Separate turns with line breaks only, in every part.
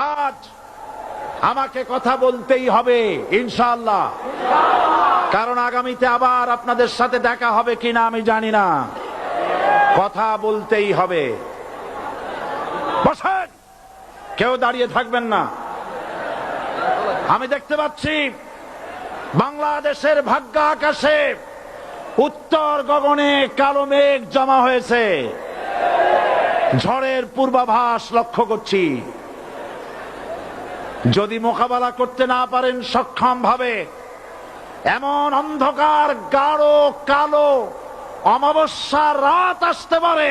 আজ আমাকে কথা বলতেই হবে ইনশাআল্লাহ, কারণ আগামীতে আবার আপনাদের সাথে দেখা হবে কিনা আমি জানি না। কথা বলতেই হবে। বসেন, কেউ দাঁড়িয়ে থাকবেন না। আমি দেখতে পাচ্ছি বাংলাদেশের ভাগ্য আকাশে উত্তর গগনে কালো মেঘ জমা হয়েছে। ঝড়ের পূর্বাভাস লক্ষ্য করছি। যদি মোকাবেলা করতে না পারেন সক্ষম ভাবে, এমন অন্ধকার গাঢ় কালো অমাবস্যার রাত আসতে পারে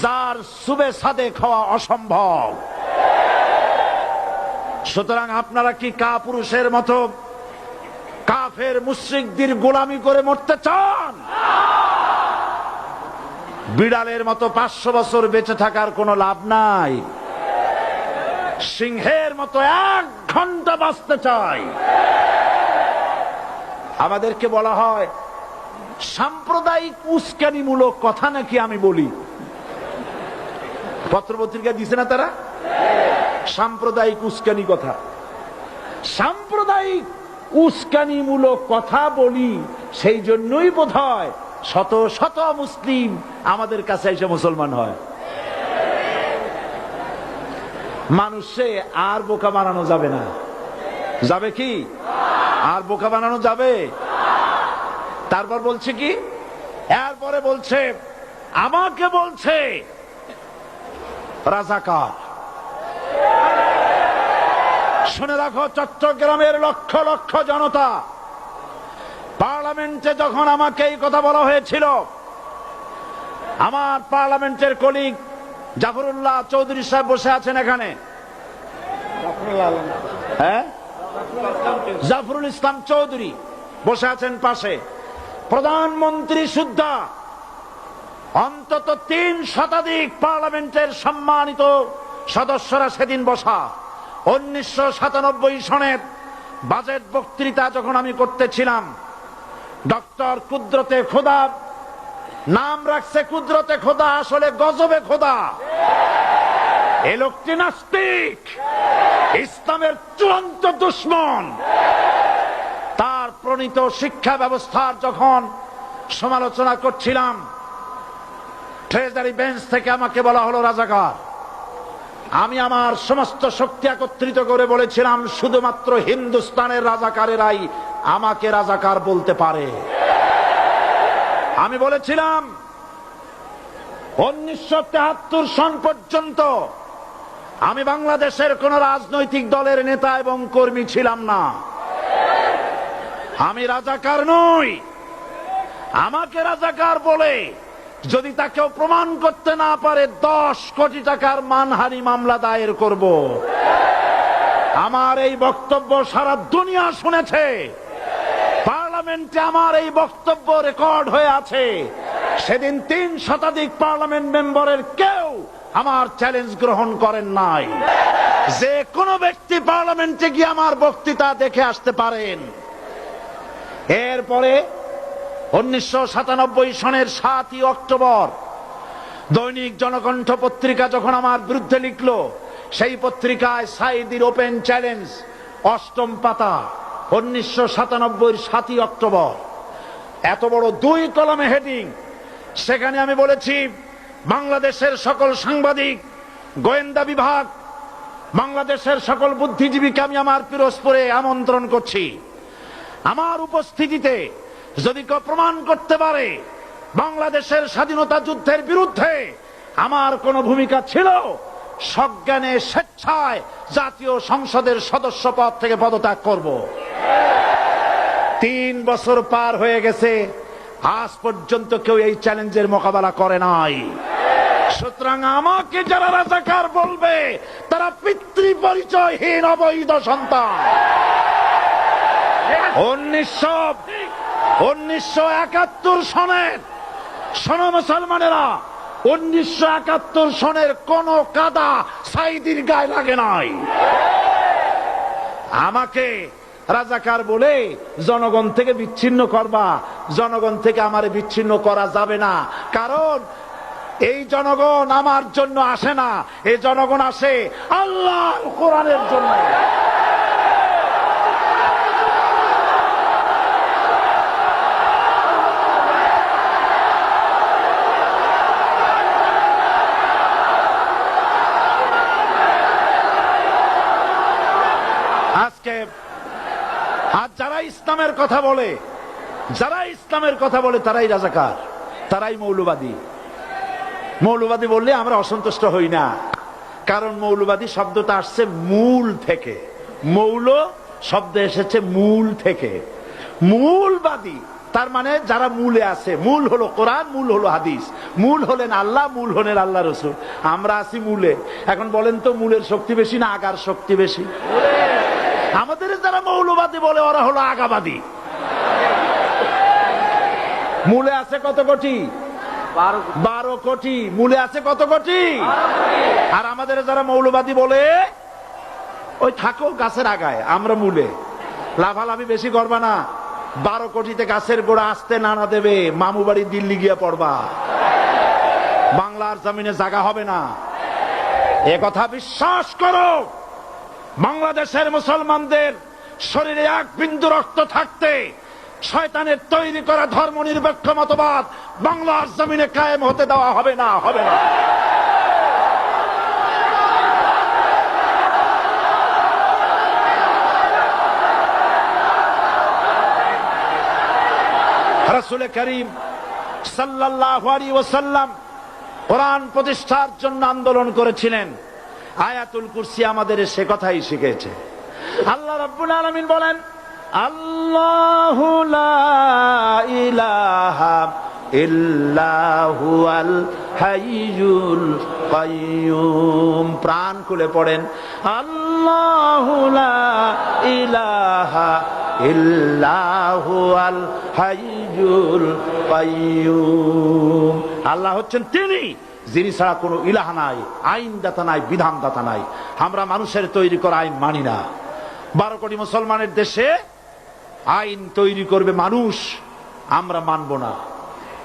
যার সুবে সাদেক হওয়া অসম্ভব। সুতরাং আপনারা কি কাপুরুষের মতো কাফের মুশরিকদের গোলামি করে মরতে চান? বিড়ালের মতো 500 বছর বেঁচে থাকার কোনো লাভ নাই। সিংহের মতো 1 ঘন্টা বাঁচতে চাই। আমাদেরকে বলা হয় সাম্প্রদায়িক উস্কানিমূলক কথা নাকি আমি বলি। পত্রপত্রিকা দিছে না তারা? সাম্প্রদায়িক উস্কানি কথা, সাম্প্রদায়িক উস্কানিমূলক কথা বলি। সেই জন্যই বোধহয় শত শত মুসলিম আমাদের কাছে এসে মুসলমান হয়। মানুষে আর বোকা বানানো যাবে না। যাবে কি? আর বোকা বানানো যাবে? তারপর বলছে কি? এরপরে বলছে, আমাকে বলছে রাজাকার। শুনে রাখো চট্টগ্রামের লক্ষ লক্ষ জনতা, পার্লামেন্টে যখন আমাকে এই কথা বলা হয়েছিল, আমার পার্লামেন্টের কলিগ জাফরুল্লাহ চৌধুরী সাহেব বসে আছেন এখানে। হ্যাঁ, জাফরুল ইসলাম চৌধুরী বসে আছেন পাশে। প্রধানমন্ত্রী সুদ্ধা, অন্তত 3 শতাধিক পার্লামেন্টের সম্মানিত সদস্যরা সেদিন বসা। 1997 সনের বাজেট বক্তৃতা যখন আমি করতেছিলাম, ডক্টর কুদরতে খোদা, নাম রাখছে কুদরতে খোদা, আসলে গজবে খোদা। এ লোকটি নাস্তিক, ইসলামের চূড়ান্ত দুশমন। তার প্রণীত শিক্ষা ব্যবস্থার যখন সমালোচনা করছিলাম, ট্রেজারি বেঞ্চ থেকে আমাকে বলা হলো রাজাকার। আমি আমার সমস্ত শক্তি একত্রিত করে বলেছিলাম, শুধুমাত্র হিন্দুস্তানের রাজাকারেরাই আমাকে রাজাকার বলতে পারে। আমি বলেছিলাম 1973 সন পর্যন্ত আমি বাংলাদেশের কোন রাজনৈতিক দলের নেতা এবং কর্মী ছিলাম না। আমি রাজাকার নই। আমাকে রাজাকার বলে যদি তাকেও প্রমাণ করতে না পারে, 10 কোটি টাকার মানহানি মামলা দায়ের করব। আমার এই বক্তব্য সারা দুনিয়া শুনেছে। পার্লামেন্টে আমার এই বক্তব্য রেকর্ড হয়ে আছে। সেদিন 3 শতাধিক পার্লামেন্ট মেম্বারের কেউ আমার চ্যালেঞ্জ গ্রহণ করেন নাই। যে কোনো ব্যক্তি পার্লামেন্টে গিয়ে আমার বক্তৃতা দেখে আসতে পারেন। এরপরে 1997 সনের 7 অক্টোবর দৈনিক জনকণ্ঠ পত্রিকা যখন আমার বিরুদ্ধে লিখল, সেই পত্রিকায় সাইদির ওপেন চ্যালেঞ্জ 8ম পাতা, 1997 7 অক্টোবর, এত বড় 2 কলামে হেডিং। সেখানে আমি বলেছি, বাংলাদেশের সকল সাংবাদিক, গোয়েন্দা বিভাগ, বাংলাদেশের সকল বুদ্ধিজীবীকে আমি আমার পিরোজপুরে আমন্ত্রণ করছি। আমার উপস্থিতিতে যদি কেউ প্রমাণ করতে পারে বাংলাদেশের স্বাধীনতা যুদ্ধের বিরুদ্ধে আমার কোন ভূমিকা ছিল, সজ্ঞানে স্বেচ্ছায় জাতীয় সংসদের সদস্য পদ থেকে পদত্যাগ করব। 3 বছর পার হয়ে গেছে, আজ পর্যন্ত কেউ এই চ্যালেঞ্জের মোকাবেলা করে নাই। সুতরাং আমাকে যারা রাজাকার বলবে, তারা পিতৃ পরিচয়হীন অবৈধ সন্তান। 1971 সনের, শোনো মুসলমানেরা, 1971 সনের কোন কাদা সাইদির গায়ে লাগে নাই। আমাকে রাজাকার বলে জনগণ থেকে বিচ্ছিন্ন করবা। জনগণ থেকে আমারে বিচ্ছিন্ন করা যাবে না, কারণ এই জনগণ আমার জন্য আসে না, এই জনগণ আসে আল্লাহর কোরআনের জন্য। আজকে আর যারা ইসলামের কথা বলে, তারাই রাজাকার, তারাই মৌলবাদী। মৌলবাদী বললে আমরা অসন্তুষ্ট হই না, কারণ মৌলবাদী শব্দটা আসছে মূল থেকে। মৌল শব্দ এসেছে মূল থেকে। মূলবাদী তার মানে যারা মূলে আছে। মূল হলো কোরআন, মূল হলো হাদিস, মূল হলেন আল্লাহ, মূল হলেন আল্লাহ রসুল। আমরা আছি মূলে। এখন বলেন তো মূলের শক্তি বেশি না আগার শক্তি বেশি? আমাদের যারা মৌলবাদী বলে ওরা হলো আগাবাদী। মূলে আছে কত কোটি? 12 কোটি। মূলে আছে কত কোটি? আর আমাদের যারা মৌলবাদী বলে ওই থাকো গাছের আগায়, আমরা মূলে। লাভালাভি বেশি করবা না, 12 কোটিতে গাছের গোড়া আসতে নানা দেবে, মামু বাড়ি দিল্লি গিয়ে পড়বা, বাংলার জমিনে জায়গা হবে না। এ কথা বিশ্বাস করো। বাংলাদেশের মুসলমানদের শরীরে এক বিন্দু রক্ত থাকতে শয়তানের তৈরি করা ধর্ম নিরপেক্ষ মতবাদ বাংলার জমিনে কায়েম হতে দেওয়া হবে না, হবে না। রাসূল করিম সাল্লাল্লাহু আলাইহি ওয়াসাল্লাম কোরআন প্রতিষ্ঠার জন্য আন্দোলন করেছিলেন। আয়াতুল কুরসি আমাদের সে কথাই শিখেছে। আল্লাহ রাব্বুল আলামিন বলেন, আল্লাহু লা ইলাহা ইল্লা হুয়াল হাইয়ুল কাইয়্যুম। প্রাণ খুলে পড়েন, আল্লাহু লা ইলাহা ইল্লা হুয়াল হাইয়ুল কাইয়্যুম। আল্লাহ হচ্ছেন তিনি, যিনি ছাড়া কোনো ইলাহা নাই, আইনদাতা নাই, বিধানদাতা নাই। আমরা মানুষের তৈরি করা আইন মানি না। 12 কোটি মুসলমানের দেশে আইন তৈরি করবে মানুষ, আমরা মানব না।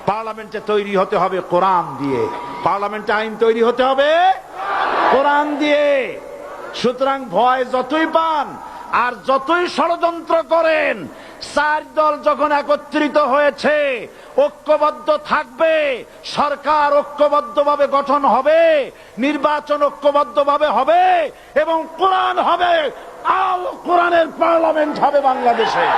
পার্লামেন্টে তৈরি হতে হবে কোরআন দিয়ে, পার্লামেন্টে আইন তৈরি হতে হবে কোরআন দিয়ে। সুতরাং ভয় যতই পান আর যতই ষড়যন্ত্র করেন, 4 দল যখন একত্রিত হয়েছে, ঐক্যবদ্ধ থাকবে, সরকার ঐক্যবদ্ধভাবে গঠন হবে, নির্বাচন ঐক্যবদ্ধভাবে হবে এবং কোরআন হবে, আল কোরআনের পার্লামেন্ট হবে বাংলাদেশে।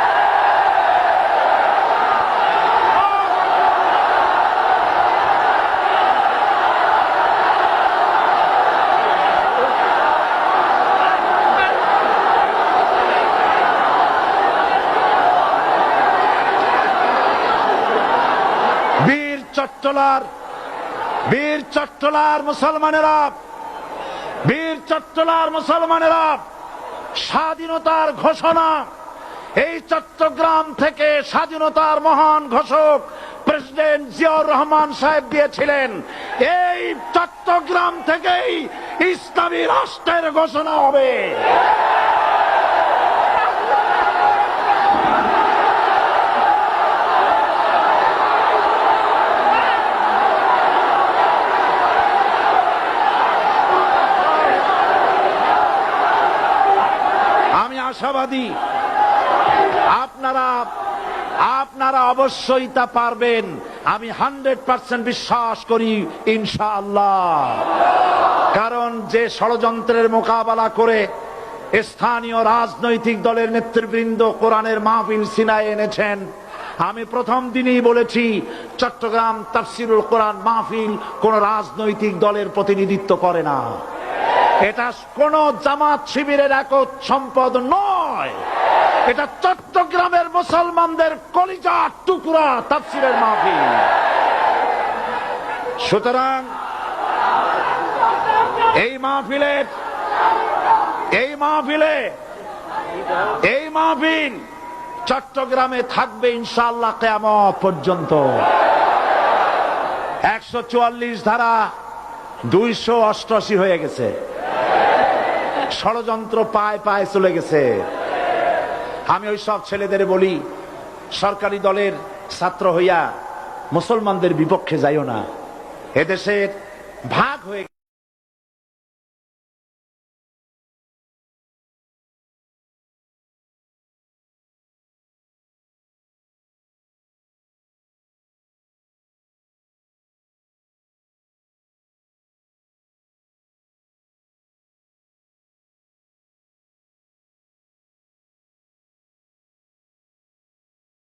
বীর চট্টলার মুসলমানেরা, বীর চট্টলার মুসলমানেরা স্বাধীনতার ঘোষণা এই চট্টগ্রাম থেকে স্বাধীনতার মহান ঘোষক প্রেসিডেন্ট জিয়াউর রহমান সাহেব দিয়েছিলেন। এই চট্টগ্রাম থেকেই ইসলামী রাষ্ট্রের ঘোষণা হবে। আশাবাদী আপনারা অবশ্যই তা পারবেন। আমি 100% বিশ্বাস করি ইনশাআল্লাহ। কারণ যে ষড়যন্ত্রের মোকাবেলা করে স্থানীয় রাজনৈতিক দলের নেতৃবৃন্দ কোরআনের মাহফিল সিনায় এনেছেন, আমি প্রথম দিনই বলেছি চট্টগ্রাম তাফসিরুল কোরআন মাহফিল কোন রাজনৈতিক দলের প্রতিনিধিত্ব করে না। এটা কোন জামাত শিবিরের একক সম্পদ নয়, এটা চট্টগ্রামের মুসলমানদের কলিজার টুকরা তাফসিরের মাহফিল। সুতরাং এই মাহফিল চট্টগ্রামে থাকবে ইনশাআল্লাহ কিয়ামত পর্যন্ত। 144 ধারা 288 হয়ে গেছে, ষড়যন্ত্র পায় পায় চলে গেছে। আমি ওই সব ছেলেদের বলি, সরকারি দলের ছাত্র হইয়া মুসলমানদের বিপক্ষে যাইও না। এদেশের ভাগ হয়ে